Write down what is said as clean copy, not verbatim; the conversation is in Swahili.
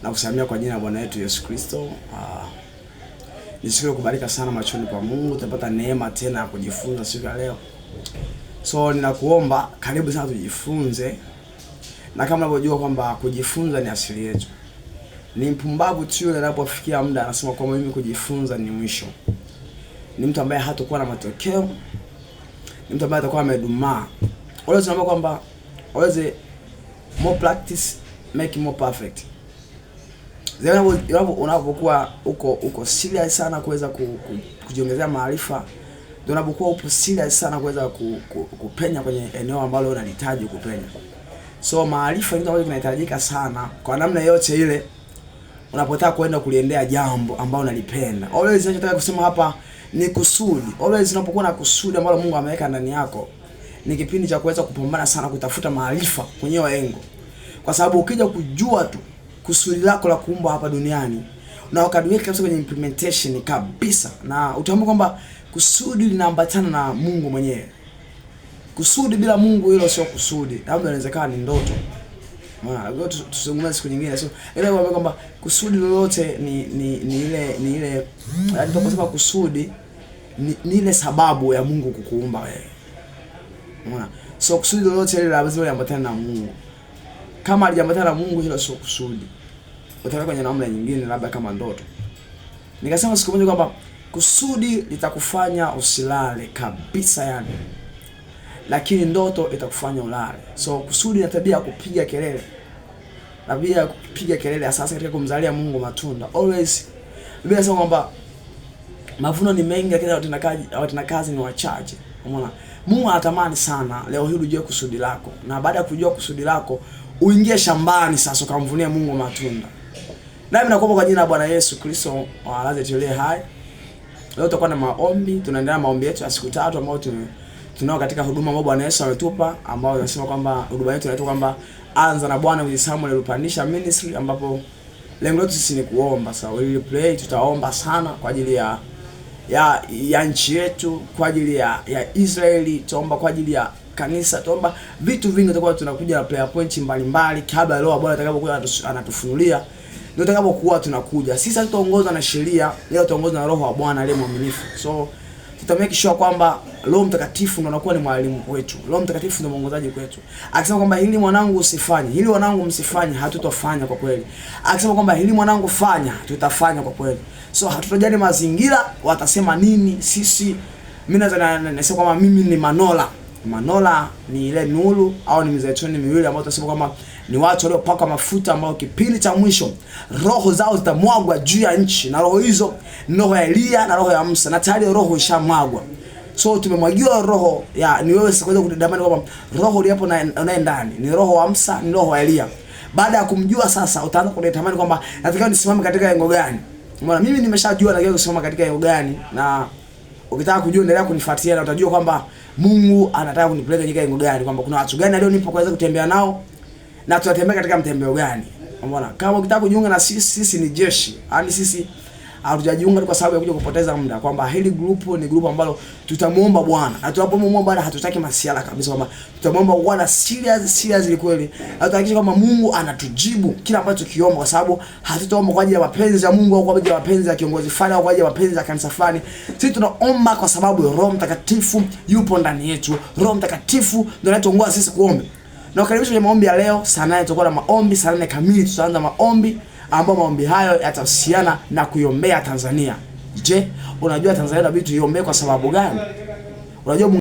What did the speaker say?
na kusalimia kwa jina la Bwana wetu Yesu Kristo. Ni siku ya kubarika sana machoni pa Mungu. Tutapata neema tena ya kujifunza siku ya leo. So ninakuomba karibu sana tujifunze. Na kama unavyojua kwamba kujifunza ni asili yetu. Ni mpumbavu tu yule anapofikia muda anasema kwamba mimi kujifunza ni mwisho. Ni mtu ambaye hatakuwa na matokeo. Ni mtu ambaye atakuwa amedumaa. Wale tunaomba kwamba always more practice make more perfect. Unapokuwa uko serious sana kuweza kujiongezea maarifa, ndio unapokuwa upo serious sana kuweza kupenya kwenye eneo ambalo unahitaji kupenya. So maarifa ndio yanahitajika sana kwa namna yote ile unapotaka kwenda kuliendea jambo ambalo unalipenda. Always ninachotaka kusema hapa ni kusudi. Always unapokuwa na kusudi ambalo Mungu ameweka ndani yako, ni kipindi cha kuweza kupambana sana kutafuta maarifa kwenye engo. Kwa sababu ukija kujua tu kusudi lako la kuumbwa hapa duniani na ukadiweka kabisa kwenye implementation kabisa, na utaamua kwamba kusudi linaambatana na Mungu mwenyewe. Kusudi bila Mungu hilo sio kusudi. Labda inawezekana ni ndoto. Maana tuzungumzie siku nyingine. So ile kwamba kusudi lolote ni ile yaani tunaposema kusudi ni ile sababu ya Mungu kukuumba wewe. Unaona? So kusudi lolote ile lazima liambatane na Mungu. Kama halijambatana na Mungu hilo sio kusudi. Utaenda kwenye namna nyingine labda kama ndoto. Nikasema siku moja kwamba kusudi litakufanya usilale kabisa yani. Lakini ndoto itakufanya ulale. So kusudi na tabia ya kupiga kelele. Tabia ya kupiga kelele hasa katika kumzalia Mungu matunda. Always Biblia inasema kwamba mavuno ni mengi lakini watendakazi ni wachache. Umeona? Mungu anatamani sana leo hii ujue kusudi lako. Na baada ya kujua kusudi lako, uingie shambani sasa ukamvunie Mungu matunda. Nami nakuomba kwa jina la Bwana Yesu Kristo wa Nazareti hai. Leo tutakuwa na maombi, tunaendelea maombi yetu ya siku 3 ambayo tunao katika huduma ambayo Bwana Yesu ametupa, ambayo tunasema kwamba huduma yetu inaitwa kwamba anza na Bwana with Samuel Lupandisha Ministry, ambapo lengo letu sisi ni kuomba. So we will pray, tutaomba sana kwa ajili ya nchi yetu, kwa ajili ya Israeli, tuomba kwa ajili ya kanisa, tuomba vitu vingi. Tutakuwa tunakuja na prayer point mbalimbali kabla leo Bwana atakapokuwa anatufunulia, ndio tutakapokuwa tunakuja. Sisi tutaongozwa na sheria, leo tutaongozwa na Roho wa Bwana aliye mwaminifu. So tutamake sure kwamba Roho Mtakatifu ndio anakuwa ni mwalimu wetu. Roho Mtakatifu ndio mwongozaji kwetu. Akisema kwamba hili mwanangu usifanye, hili wanangu msifanye, hatutofanya kwa kweli. Akisema kwamba hili mwanangu fanya, tutafanya kwa kweli. So hatutojali mazingira watasema nini. Sisi mimi nasema kwamba mimi ni Manola. Manola ni ile nuru au ni mizeituni miwili ambao tunasema kwamba ni watu waliopakwa mafuta ambao kipindi cha mwisho roho zao zitamwagwa juu ya nchi, na roho hizo ni roho ya Elia na roho ya Musa, na tayari roho ishamwagwa. So tumemwagiwa roho ya ni wewe sasa kuweza kudamani kwamba roho iliyopo na ndani ni roho wa Musa, ni roho wa Elia. Baada ya kumjua sasa utaanza kutamani kwamba nataka nisimame katika engo gani. Umeona, mimi nimeshajua nataka kusimama katika engo gani, na ukitaka kujua endelea kunifuatilia na utajua kwamba Mungu anataka kunipeleka katika engo gani, kwamba kuna watu gani alionipa kuweza kutembea nao na tutatembea katika mtembeo gani. Umeona, kama ukitaka kujiunga na sisi ni jeshi. Yaani sisi hatujajiunga kwa sababu ya kuja kupoteza muda, kwamba hili group ni group ambalo tutamuomba Bwana. Na tunapomuomba Bwana hatutaki masiala kabisa, kwamba tutamuomba Bwana serious kweli. Hatutaki kwamba Mungu anatujibu kila ambacho tukiomba, kwa sababu hatutaomba kwa ajili ya mapenzi ya Mungu au kwa ajili ya mapenzi ya kiongozi fulani au kwa ajili ya mapenzi ya kanisa fulani. Sisi tunaomba kwa sababu Roho Mtakatifu yupo ndani yetu. Roho Mtakatifu ndio anatuongoza sisi kuomba. Na ukaribisha kwenye maombi ya leo. Saa 8 tutakuwa na maombi, saa 4 kamili tutaanza maombi, ambao maombi hayo yatahusiana na kuiombea Tanzania. Je, unajua Tanzania inabidi tuiombee kwa sababu gani? Unajua